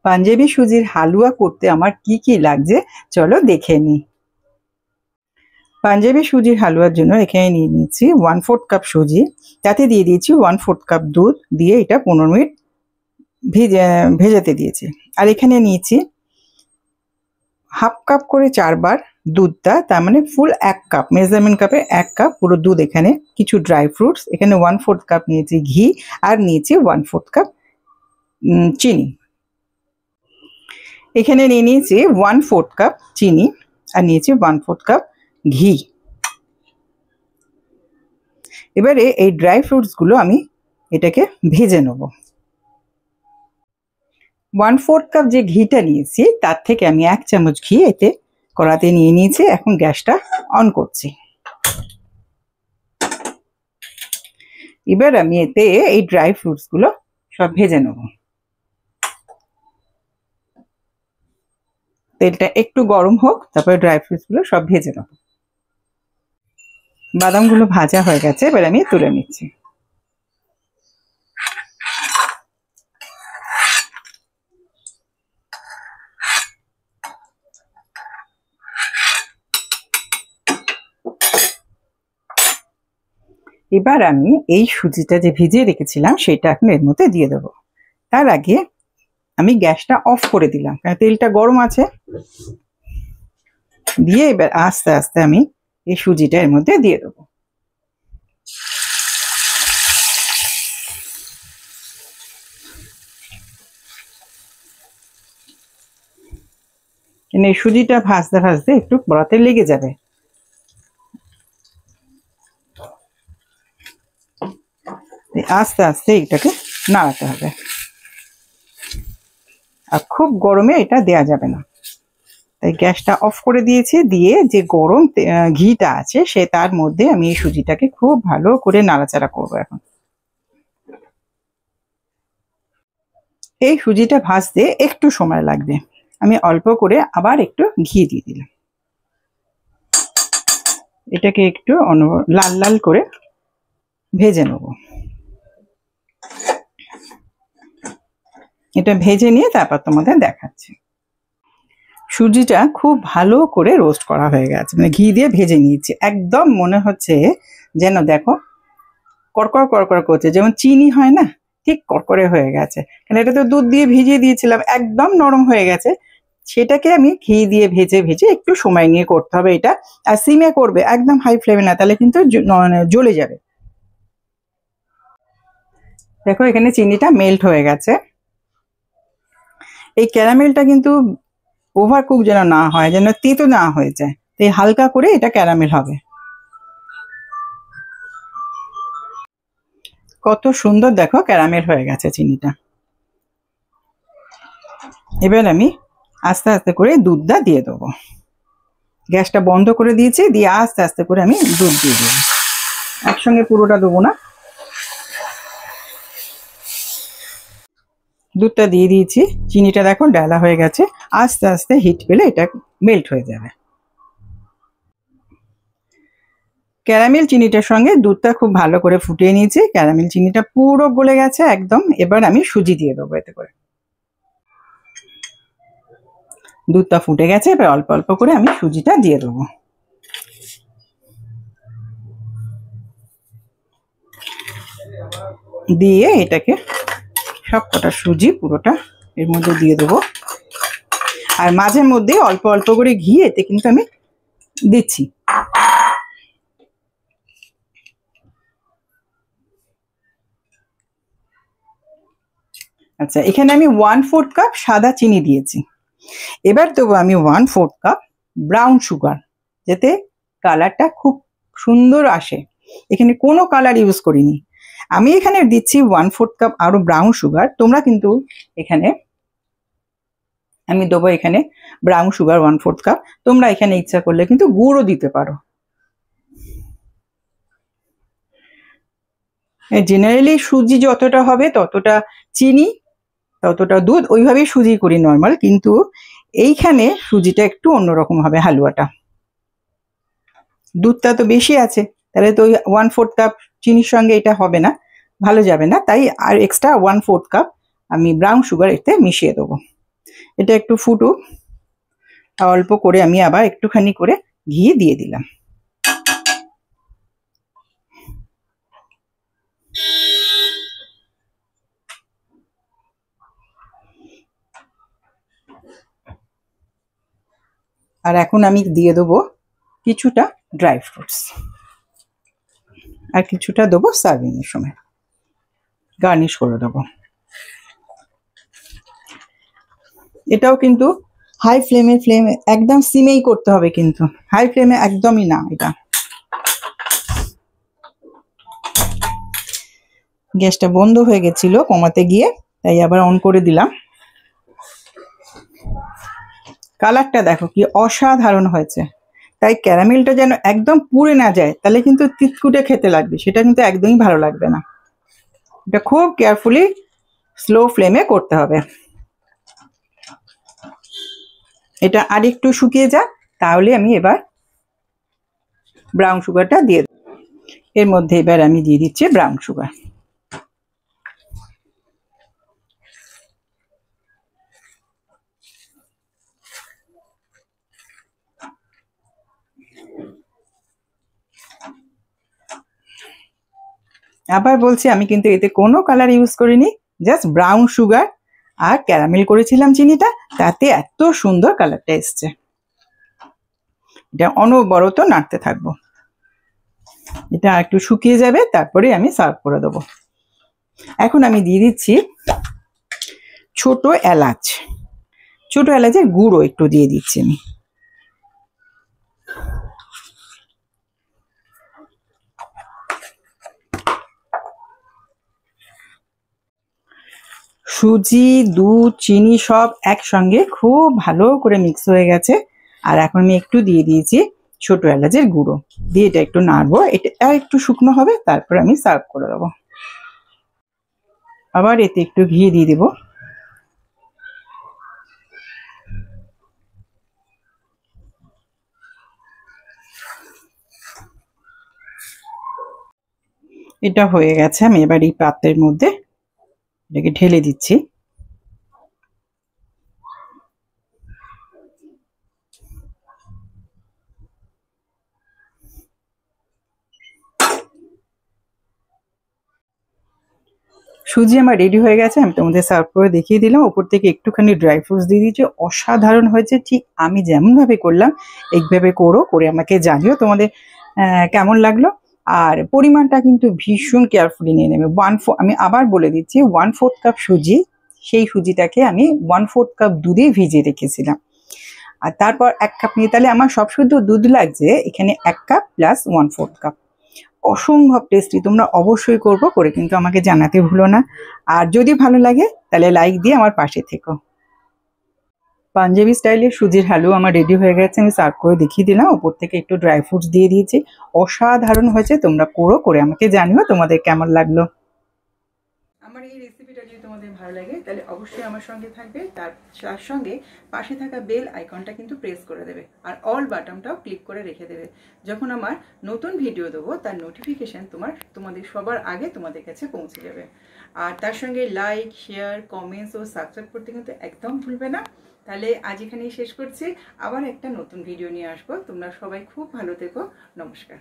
পাঞ্জাবি সুজির হালুয়া করতে আমার কি লাগছে চলো দেখে নিই। পাঞ্জাবি সুজির হালুয়ার জন্য এখানে নিয়ে নিচ্ছি 1/4 কাপ সুজি, তাতে দিয়ে দিয়েছি 1/4 কাপ দুধ, দিয়ে এটা 15 মিনিট ভেজাতে দিয়েছি। আর এখানে নিয়েছি হাফ কাপ করে 4 বার দুধটা, তার মানে ফুল 1 কাপ, মেজারমেন্ট কাপে 1 কাপ পুরো দুধ। এখানে কিছু ড্রাই ফ্রুটস, এখানে 1/4 কাপ নিয়েছি ঘি, আর নিয়েছি 1/4 কাপ চিনি। এখানে নিয়ে নিয়েছি 1/4 কাপ চিনি আর নিয়েছি 1/4 কাপ ঘি। এবারে এই ড্রাই ফ্রুটসগুলো আমি এটাকে ভেজে নেব। 1/4 কাপ যে ঘিটা নিয়েছি তার থেকে আমি 1 চামচ ঘি এতে কড়াতে নিয়ে নিয়েছি। এখন গ্যাসটা অন করছি। এবার আমি এতে এই ড্রাই ফ্রুটসগুলো সব ভেজে নেব। তেলটা একটু গরম হোক, তারপরে ড্রাই ফ্রুটসগুলো সব ভেজে নেব। বাদামগুলো ভাজা হয়ে গেছে, এবার আমি তুলে নিচ্ছি। এবার আমি এই সুজিটা যে ভিজিয়ে রেখেছিলাম সেটা এখন এর মধ্যে দিয়ে দেবো। তার আগে আমি গ্যাসটা অফ করে দিলাম, কারণ তেলটা গরম আছে। দিয়ে এবার আস্তে আস্তে আমি এই সুজিটা এর মধ্যে দিয়ে দেবো। এই সুজিটা ভাজতে ভাজতে একটু কড়াতে লেগে যাবে। আস্তে আস্তে এটাকে নাড়াতে হবে, আর খুব গরমে এটা দেয়া যাবে না। তাই গ্যাসটা অফ করে দিয়েছি, দিয়ে যে গরম ঘিটা আছে সে তার মধ্যে আমি এই সুজিটাকে খুব ভালো করে নাড়াচাড়া করবো। এখন এই সুজিটা ভাজতে একটু সময় লাগবে, আমি অল্প করে আবার একটু ঘি দিয়ে দিলাম। এটাকে একটু লাল লাল করে ভেজে নেব। এটা ভেজে নিয়ে তারপর তোমাদের দেখাচ্ছি। সুজিটা খুব ভালো করে রোস্ট করা হয়ে গেছে, মানে ঘি দিয়ে ভেজে নিয়েছি। একদম মনে হচ্ছে যেন দেখো কড়কড় কড়কড় করছে, যেমন চিনি হয় না, ঠিক কড়কড়ে হয়ে গেছে। কারণ এটা তো দুধ দিয়ে ভিজিয়ে দিয়েছিলাম, একদম নরম হয়ে গেছে। সেটাকে আমি ঘি দিয়ে ভেজে ভেজে একটু সময় নিয়ে করতে হবে এটা। আর সিমে করবে, একদম হাই ফ্লেমে না, তাহলে কিন্তু জ্বলে যাবে। দেখো এখানে চিনিটা মেল্ট হয়ে গেছে। এই ক্যারামেলটা কিন্তু ওভার কুক যেন না হয়, যেন তেতো না হয়ে যায়, তাই হালকা করে এটা ক্যারামেল হবে। কত সুন্দর দেখো ক্যারামেল হয়ে গেছে চিনিটা। এবার আমি আস্তে আস্তে করে দুধটা দিয়ে দেবো। গ্যাসটা বন্ধ করে দিয়েছি, দিয়ে আস্তে আস্তে করে আমি দুধ দিয়ে দেবো। একসঙ্গে পুরোটা দেবো না। দুধটা দিয়ে দিয়েছি, চিনিটা দেখো ডালা হয়ে গেছে। আস্তে আস্তে হিট পেলে এটা মেল্ট হয়ে যাবে। ক্যারামেল চিনিটার সঙ্গে দুধটা খুব ভালো করে ফুটিয়ে নিয়েছি, ক্যারামেল চিনিটা পুরো গলে গেছে একদম। এবার আমি সুজি দিয়ে দেবো এতে করে। দুধটা ফুটে গেছে, এবার অল্প অল্প করে আমি সুজিটা দিয়ে দেবো। দিয়ে এটাকে সবকটা সুজি পুরোটা এর মধ্যে দিয়ে দেবো। আর মাঝে মধ্যে অল্প অল্প করে ঘি এতে কিন্তু আমি দিচ্ছি। আচ্ছা, এখানে আমি 1/4 কাপ সাদা চিনি দিয়েছি। এবার দেবো আমি 1/4 কাপ ব্রাউন সুগার, যাতে কালারটা খুব সুন্দর আসে। এখানে কোনো কালার ইউজ করিনি আমি, এখানে দিচ্ছি 1/4 কাপ আরো ব্রাউন সুগার। তোমরা কিন্তু এখানে আমি দেবো এখানে ব্রাউন সুগার 1/4 কাপ। তোমরা এখানে ইচ্ছা করলে কিন্তু গুড়ও দিতে পারো। জেনারেলি সুজি যতটা হবে ততটা চিনি, ততটা দুধ, ওইভাবেই সুজি করি নর্মাল। কিন্তু এইখানে সুজিটা একটু অন্যরকম হবে হালুয়াটা। দুধটা তো বেশি আছে, তাহলে তো ওই 1/4 কাপ চিনির সঙ্গে এটা হবে না, ভালো যাবে না। তাই আর এক্সট্রা 1/4 কাপ আমি ব্রাউন সুগার এতে মিশিয়ে দেবো। এটা একটু ফুটুক, অল্প করে আমি আবার একটুখানি করে ঘি দিয়ে দিলাম। আর এখন আমি দিয়ে দেবো কিছুটা ড্রাই ফ্রুটস, আর কিছুটা দেবো সার্ভিং এর সময়, গার্নিশ করে দেবো। এটাও কিন্তু হাই ফ্লেমে একদম সিমেই করতে হবে, কিন্তু হাই ফ্লেমে একদমই না। এটা গ্যাসটা বন্ধ হয়ে গেছিল কমাতে গিয়ে, তাই আবার অন করে দিলাম। কালারটা দেখো কি অসাধারণ হয়েছে। তাই ক্যারামেলটা যেন একদম পুড়ে না যায়, তাহলে কিন্তু তিতকুটে খেতে লাগবে, সেটা কিন্তু একদমই ভালো লাগবে না। এটা খুব কেয়ারফুলি স্লো ফ্লেমে করতে হবে। এটা আরেকটু শুকিয়ে যা, তাহলে আমি এবার ব্রাউন সুগারটা দিয়ে দেব। এর মধ্যে এবার আমি দিয়ে দিচ্ছি ব্রাউন সুগার। আবার বলছি, আমি কিন্তু এতে কোনো কালার ইউজ করিনি, জাস্ট ব্রাউন সুগার আর ক্যারামেল করেছিলাম চিনিটা, তাতে এত সুন্দর কালারটা এসছে। এটা অনবরত নাড়তে থাকবো, এটা একটু শুকিয়ে যাবে, তারপরে আমি সার্ভ করে দেবো। এখন আমি দিয়ে দিচ্ছি ছোট এলাচ, ছোট এলাচের গুঁড়ো একটু দিয়ে দিচ্ছি আমি। সুজি, দুধ, চিনি সব একসঙ্গে খুব ভালো করে মিক্স হয়ে গেছে। আর এখন আমি একটু দিয়ে দিয়েছি ছোট এলাচের গুঁড়ো, দিয়ে এটা একটু নাড়বো। এটা একটু শুকনো হবে, তারপর আমি সার্ভ করে দেবো। আবার এতে একটু ঘি দিয়ে দেবো। এটা হয়ে গেছে, আমি এবার এই পাত্রের মধ্যে এটাকে ঢেলে দিচ্ছি। সুজি আমার রেডি হয়ে গেছে, আমি তোমাদের সার্ভ করে দেখিয়ে দিলাম। ওপর থেকে একটুখানি ড্রাই ফ্রুটস দিয়ে দিয়েছি, অসাধারণ হয়েছে। ঠিক আমি যেমনভাবে করলাম এইভাবে করো, করে আমাকে জানিও তোমাদের কেমন লাগলো। আর পরিমাণটা কিন্তু ভীষণ কেয়ারফুলি নিয়ে নেবে। আমি আবার বলে দিচ্ছি, 1/4 কাপ সুজি, সেই সুজিটাকে আমি 1/4 কাপ দুধে ভিজিয়ে রেখেছিলাম। আর তারপর 1 কাপ নিয়ে, তাহলে আমার সব শুদ্ধ দুধ লাগছে এখানে 1 কাপ প্লাস 1/4 কাপ। অসম্ভব টেস্টি, তোমরা অবশ্যই করে কিন্তু আমাকে জানাতে ভুলো না। আর যদি ভালো লাগে তাহলে লাইক দিয়ে আমার পাশে থেকো। পাঞ্জাবি স্টাইলের সুজির হালুয়া আমার রেডি হয়ে গেছে, আমি সার্ভ করে দেখিয়ে দিলাম। ওপর থেকে একটু ড্রাই ফ্রুটস দিয়ে দিয়েছি, অসাধারণ হয়েছে। তোমরা করে আমাকে জানিও তোমাদের কেমন লাগলো। আমার এই রেসিপিটা যদি তোমাদের ভালো লাগে তাহলে অবশ্যই আমার সঙ্গে থাকবে, তার সঙ্গে পাশে থাকা বেল আইকনটা কিন্তু প্রেস করে দেবে, আর অল বাটনটাও ক্লিক করে রেখে দেবে। যখন আমার নতুন ভিডিও দেবো তার নোটিফিকেশান তোমাদের সবার আগে তোমাদের কাছে পৌঁছে যাবে। আর তার সঙ্গে লাইক, শেয়ার, কমেন্টস ও সাবস্ক্রাইব করতে কিন্তু একদম ভুলবে না। তাহলে আজ এখানেই শেষ করছি, আবার একটা নতুন ভিডিও নিয়ে আসবো। তোমরা সবাই খুব ভালো থেকো। নমস্কার।